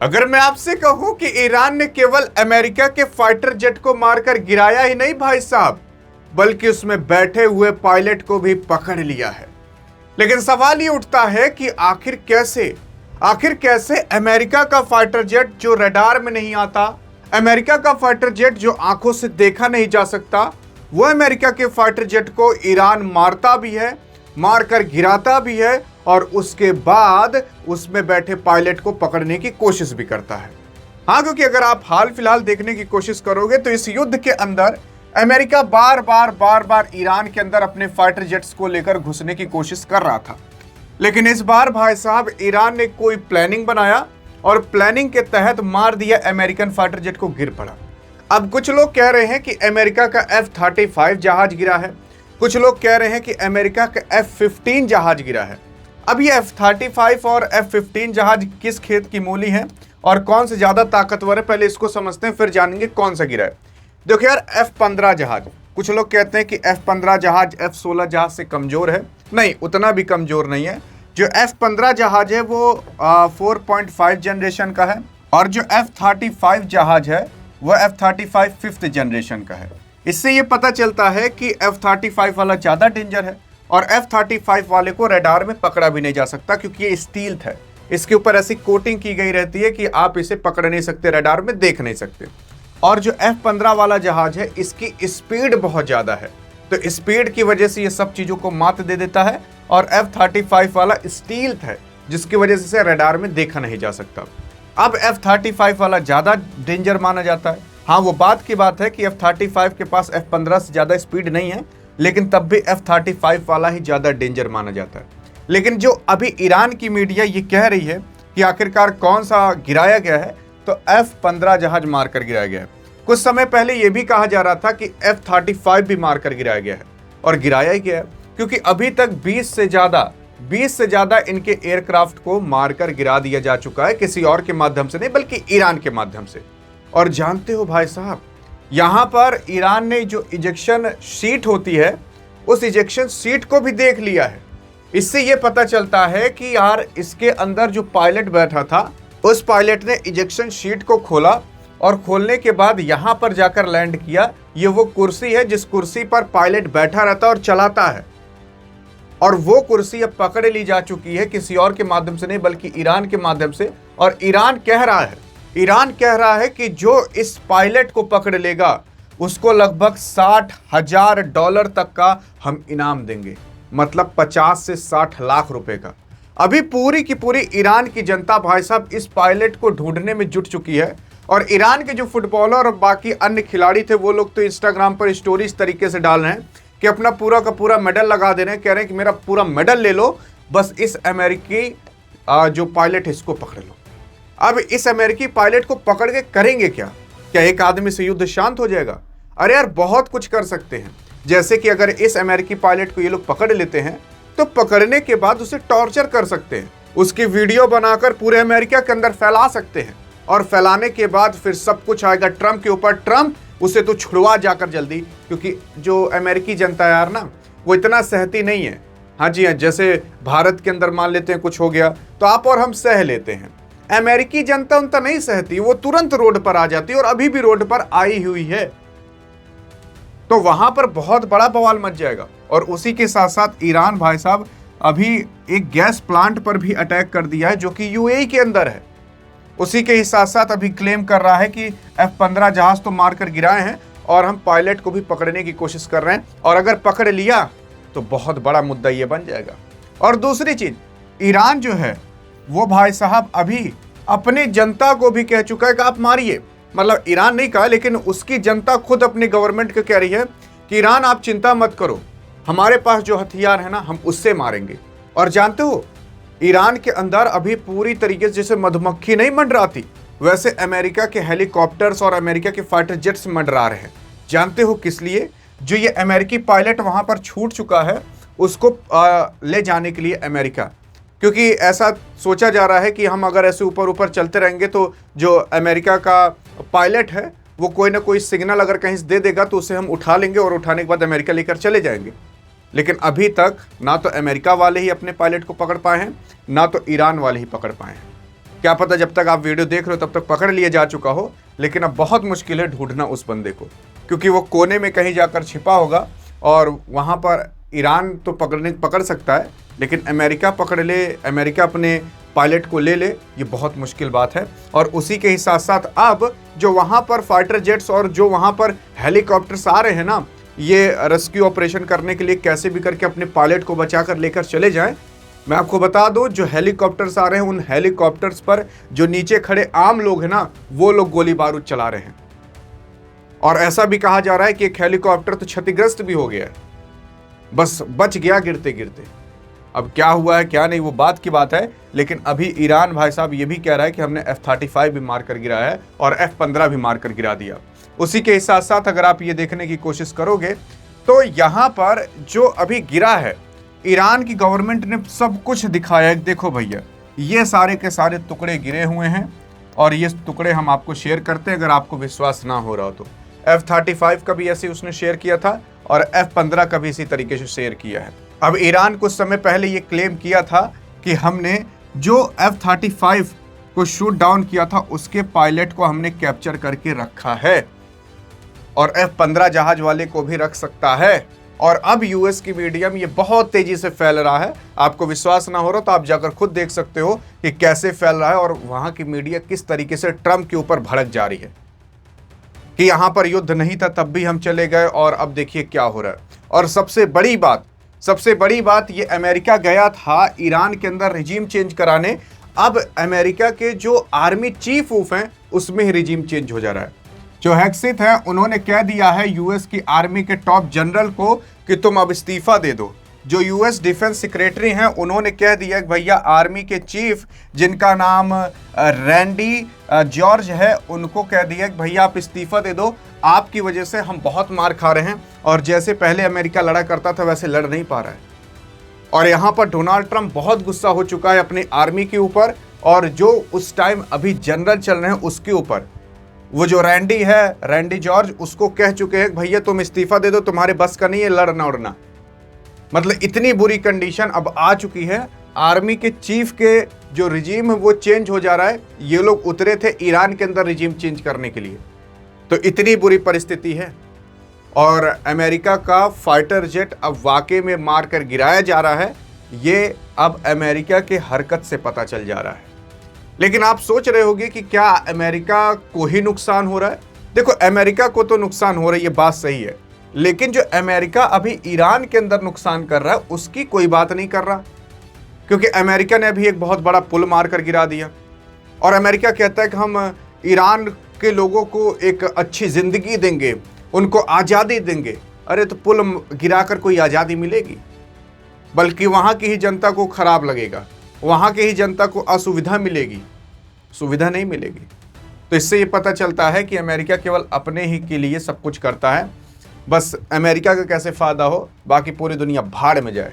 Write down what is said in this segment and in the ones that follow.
अगर मैं आपसे कहूं कि ईरान ने केवल अमेरिका के फाइटर जेट को मारकर गिराया ही नहीं भाई साहब, बल्कि उसमें बैठे हुए पायलट को भी पकड़ लिया है। लेकिन सवाल ये उठता है कि आखिर कैसे अमेरिका का फाइटर जेट जो रडार में नहीं आता, अमेरिका का फाइटर जेट जो आंखों से देखा नहीं जा सकता, वो अमेरिका के फाइटर जेट को ईरान मारता भी है, मारकर गिराता भी है और उसके बाद उसमें बैठे पायलट को पकड़ने की कोशिश भी करता है। हाँ, क्योंकि अगर आप हाल फिलहाल देखने की कोशिश करोगे तो इस युद्ध के अंदर अमेरिका बार बार ईरान के अंदर अपने फाइटर जेट्स को लेकर घुसने की कोशिश कर रहा था। लेकिन इस बार भाई साहब ईरान ने कोई प्लानिंग बनाया और प्लानिंग के तहत मार दिया अमेरिकन फाइटर जेट को, गिर पड़ा। अब कुछ लोग कह रहे हैं कि अमेरिका का F-35 जहाज गिरा है, कुछ लोग कह रहे हैं कि अमेरिका का F-15 जहाज गिरा है। अब ये F-35 और F-15 जहाज किस खेत की मूली है और कौन से ज्यादा ताकतवर है, पहले इसको समझते हैं, फिर जानेंगे कौन सा गिरा है। देखो यार, F-15 जहाज, कुछ लोग कहते हैं कि F-15 जहाज F-16 जहाज से कमजोर है। नहीं, उतना भी कमजोर नहीं है। जो F-15 जहाज है वो 4.5 जनरेशन का है और जो F-35 जहाज है वो F-35 5th जनरेशन का है। इससे ये पता चलता है कि F-35 वाला ज़्यादा डेंजर है और F-35 वाले को रडार में पकड़ा भी नहीं जा सकता, क्योंकि ये स्टील्थ है। इसके ऊपर ऐसी कोटिंग की गई रहती है कि आप इसे पकड़ नहीं सकते, रडार में देख नहीं सकते। और जो F-15 वाला जहाज है इसकी स्पीड बहुत ज़्यादा है, तो स्पीड की वजह से ये सब चीज़ों को मात दे देता है। और F-35 वाला स्टील्थ है, जिसकी वजह से इसे रडार में देखा नहीं जा सकता। अब F-35 वाला ज़्यादा डेंजर माना जाता है। हाँ, वो बात की बात है कि F-35 के पास F-15 से ज़्यादा स्पीड नहीं है, लेकिन तब भी F-35 वाला ही ज़्यादा डेंजर माना जाता है। लेकिन जो अभी ईरान की मीडिया ये कह रही है कि आखिरकार कौन सा गिराया गया है, तो F-15 जहाज मारकर गिराया गया है। कुछ समय पहले ये भी कहा जा रहा था कि F-35 भी मारकर गिराया गया है, और गिराया ही गया है, क्योंकि अभी तक 20 से ज़्यादा इनके एयरक्राफ्ट को मारकर गिरा दिया जा चुका है, किसी और के माध्यम से नहीं बल्कि ईरान के माध्यम से। और जानते हो भाई साहब, यहाँ पर ईरान ने जो इजेक्शन सीट होती है, उस इजेक्शन सीट को भी देख लिया है। इससे ये पता चलता है कि यार इसके अंदर जो पायलट बैठा था, उस पायलट ने इजेक्शन सीट को खोला और खोलने के बाद यहाँ पर जाकर लैंड किया। ये वो कुर्सी है जिस कुर्सी पर पायलट बैठा रहता और चलाता है, और वो कुर्सी अब पकड़ ली जा चुकी है, किसी और के माध्यम से नहीं बल्कि ईरान के माध्यम से। और ईरान कह रहा है कि जो इस पायलट को पकड़ लेगा उसको लगभग $60,000 तक का हम इनाम देंगे, मतलब 50 से 60 लाख रुपए का। अभी पूरी की पूरी ईरान की जनता भाई साहब इस पायलट को ढूंढने में जुट चुकी है। और ईरान के जो फुटबॉलर और बाकी अन्य खिलाड़ी थे, वो लोग तो इंस्टाग्राम पर स्टोरी इस तरीके से डाल रहे हैं कि अपना पूरा का पूरा मेडल लगा दे रहे हैं, कह रहे हैं कि मेरा पूरा मेडल ले लो, बस इस अमेरिकी जो पायलट है इसको पकड़ लो। अब इस अमेरिकी पायलट को पकड़ के करेंगे क्या एक आदमी से युद्ध शांत हो जाएगा? अरे यार, बहुत कुछ कर सकते हैं। जैसे कि अगर इस अमेरिकी पायलट को ये लोग पकड़ लेते हैं तो पकड़ने के बाद उसे टॉर्चर कर सकते हैं, उसकी वीडियो बनाकर पूरे अमेरिका के अंदर फैला सकते हैं, और फैलाने के बाद फिर सब कुछ आएगा ट्रंप के ऊपर। ट्रंप उसे तो छुड़वा जाकर जल्दी, क्योंकि जो अमेरिकी जनता यार ना, वो इतना सहती नहीं है। हाँ जी हाँ, जैसे भारत के अंदर मान लेते हैं कुछ हो गया तो आप और हम सह लेते हैं, अमेरिकी जनता उनका नहीं सहती, वो तुरंत रोड पर आ जाती है और अभी भी रोड पर आई हुई है। तो वहां पर बहुत बड़ा बवाल मच जाएगा। और उसी के साथ साथ ईरान भाई साहब अभी एक गैस प्लांट पर भी अटैक कर दिया है, जो कि यूएई के अंदर है। उसी के ही साथ साथ अभी क्लेम कर रहा है कि F-15 जहाज तो मारकर गिराए हैं और हम पायलट को भी पकड़ने की कोशिश कर रहे हैं, और अगर पकड़ लिया तो बहुत बड़ा मुद्दा ये बन जाएगा। और दूसरी चीज, ईरान जो है वो भाई साहब अभी अपनी जनता को भी कह चुका है कि आप मारिए, मतलब ईरान नहीं कहा, लेकिन उसकी जनता खुद अपनी गवर्नमेंट को कह रही है कि ईरान आप चिंता मत करो, हमारे पास जो हथियार है ना, हम उससे मारेंगे। और जानते हो, ईरान के अंदर अभी पूरी तरीके से जैसे मधुमक्खी नहीं मंडराती, वैसे अमेरिका के हेलीकॉप्टर्स और अमेरिका के फाइटर जेट्स मंडरा रहे हैं। जानते हो किस लिए? जो ये अमेरिकी पायलट वहां पर छूट चुका है उसको ले जाने के लिए अमेरिका, क्योंकि ऐसा सोचा जा रहा है कि हम अगर ऐसे ऊपर ऊपर चलते रहेंगे तो जो अमेरिका का पायलट है वो कोई ना कोई सिग्नल अगर कहीं से दे देगा तो उसे हम उठा लेंगे और उठाने के बाद अमेरिका लेकर चले जाएंगे। लेकिन अभी तक ना तो अमेरिका वाले ही अपने पायलट को पकड़ पाए हैं, ना तो ईरान वाले ही पकड़ पाए हैं। क्या पता जब तक आप वीडियो देख रहे हो तब तक पकड़ लिया जा चुका हो, लेकिन अब बहुत मुश्किल है ढूंढना उस बंदे को, क्योंकि वो कोने में कहीं जाकर छिपा होगा और वहाँ पर ईरान तो पकड़ सकता है, लेकिन अमेरिका पकड़ ले, अमेरिका अपने पायलट को ले ले, ये बहुत मुश्किल बात है। और उसी के ही साथ साथ अब जो वहाँ पर फाइटर जेट्स और जो वहाँ पर हेलीकॉप्टर्स आ रहे हैं ना, ये रेस्क्यू ऑपरेशन करने के लिए कैसे भी करके अपने पायलट को बचा कर लेकर चले जाएं। मैं आपको बता दूं, जो हेलीकॉप्टर्स आ रहे हैं उन हेलीकॉप्टर्स पर जो नीचे खड़े आम लोग हैं ना, वो लोग गोली बारूद चला रहे हैं। और ऐसा भी कहा जा रहा है कि एक हेलीकॉप्टर तो क्षतिग्रस्त भी हो गया है, बस बच गया गिरते गिरते। अब क्या हुआ है क्या नहीं वो बात की बात है, लेकिन अभी ईरान भाई साहब ये भी कह रहा है कि हमने F-35 भी मार कर गिराया है और F-15 भी मार कर गिरा दिया। उसी के साथ साथ अगर आप ये देखने की कोशिश करोगे तो यहाँ पर जो अभी गिरा है, ईरान की गवर्नमेंट ने सब कुछ दिखाया। देखो भैया, ये सारे के सारे टुकड़े गिरे हुए हैं और ये टुकड़े हम आपको शेयर करते हैं अगर आपको विश्वास ना हो रहा हो तो। F-35 का भी ऐसे उसने शेयर किया था और F-15 का भी इसी तरीके से शेयर किया है। अब ईरान कुछ समय पहले ये क्लेम किया था कि हमने जो F-35 को शूट डाउन किया था उसके पायलट को हमने कैप्चर करके रखा है और F-15 जहाज वाले को भी रख सकता है। और अब यूएस की मीडिया में ये बहुत तेजी से फैल रहा है। आपको विश्वास ना हो रहा तो आप जाकर खुद देख सकते हो कि कैसे फैल रहा है और वहां की मीडिया किस तरीके से ट्रंप के ऊपर भड़क जा रही है कि यहां पर युद्ध नहीं था तब भी हम चले गए और अब देखिए क्या हो रहा है। और सबसे बड़ी बात ये अमेरिका गया था ईरान के अंदर रिजीम चेंज कराने। अब अमेरिका के जो आर्मी चीफ ऊफ हैं उसमें ही रिजीम चेंज हो जा रहा है। जो हेक्सिथ है उन्होंने कह दिया है यूएस की आर्मी के टॉप जनरल को कि तुम अब इस्तीफा दे दो। जो यूएस डिफेंस सेक्रेटरी हैं उन्होंने कह दिया कि भैया आर्मी के चीफ जिनका नाम रैंडी जॉर्ज है, उनको कह दिया कि भैया आप इस्तीफा दे दो, आपकी वजह से हम बहुत मार खा रहे हैं और जैसे पहले अमेरिका लड़ा करता था वैसे लड़ नहीं पा रहा है। और यहाँ पर डोनाल्ड ट्रंप बहुत गुस्सा हो चुका है अपनी आर्मी के ऊपर और जो उस टाइम अभी जनरल चल रहे हैं उसके ऊपर। वो जो रैंडी जॉर्ज, उसको कह चुके हैं भैया तुम इस्तीफा दे दो, तुम्हारे बस का नहीं है लड़ना उड़ना। मतलब इतनी बुरी कंडीशन अब आ चुकी है। आर्मी के चीफ के जो रिजीम है वो चेंज हो जा रहा है। ये लोग उतरे थे ईरान के अंदर रिजीम चेंज करने के लिए, तो इतनी बुरी परिस्थिति है। और अमेरिका का फाइटर जेट अब वाकई में मार कर गिराया जा रहा है, ये अब अमेरिका के हरकत से पता चल जा रहा है। लेकिन आप सोच रहे होंगे कि क्या अमेरिका को ही नुकसान हो रहा है? देखो, अमेरिका को तो नुकसान हो रहा है, ये बात सही है, लेकिन जो अमेरिका अभी ईरान के अंदर नुकसान कर रहा है उसकी कोई बात नहीं कर रहा, क्योंकि अमेरिका ने अभी एक बहुत बड़ा पुल मार कर गिरा दिया और अमेरिका कहता है कि हम ईरान के लोगों को एक अच्छी जिंदगी देंगे, उनको आज़ादी देंगे। अरे तो पुल गिराकर कोई आज़ादी मिलेगी? बल्कि वहाँ की ही जनता को खराब लगेगा, वहाँ की ही जनता को असुविधा मिलेगी, सुविधा नहीं मिलेगी। तो इससे ये पता चलता है कि अमेरिका केवल अपने ही के लिए सब कुछ करता है, बस अमेरिका का कैसे फ़ायदा हो, बाकी पूरी दुनिया भाड़ में जाए,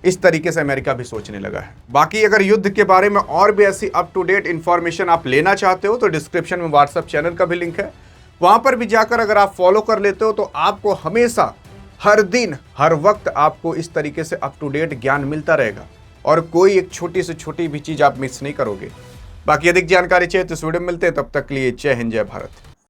इस तरीके से अमेरिका भी सोचने लगा है। बाकी अगर युद्ध के बारे में और भी ऐसी अप टू डेट इन्फॉर्मेशन आप लेना चाहते हो तो डिस्क्रिप्शन में व्हाट्सएप चैनल का भी लिंक है, वहाँ पर भी जाकर अगर आप फॉलो कर लेते हो तो आपको हमेशा, हर दिन, हर वक्त आपको इस तरीके से अप टू डेट ज्ञान मिलता रहेगा और कोई एक छोटी से छोटी भी चीज़ आप मिस नहीं करोगे। बाकी अधिक जानकारी चाहिए तो इस वीडियो में मिलते हैं, तब तक के लिए जय हिंद जय भारत।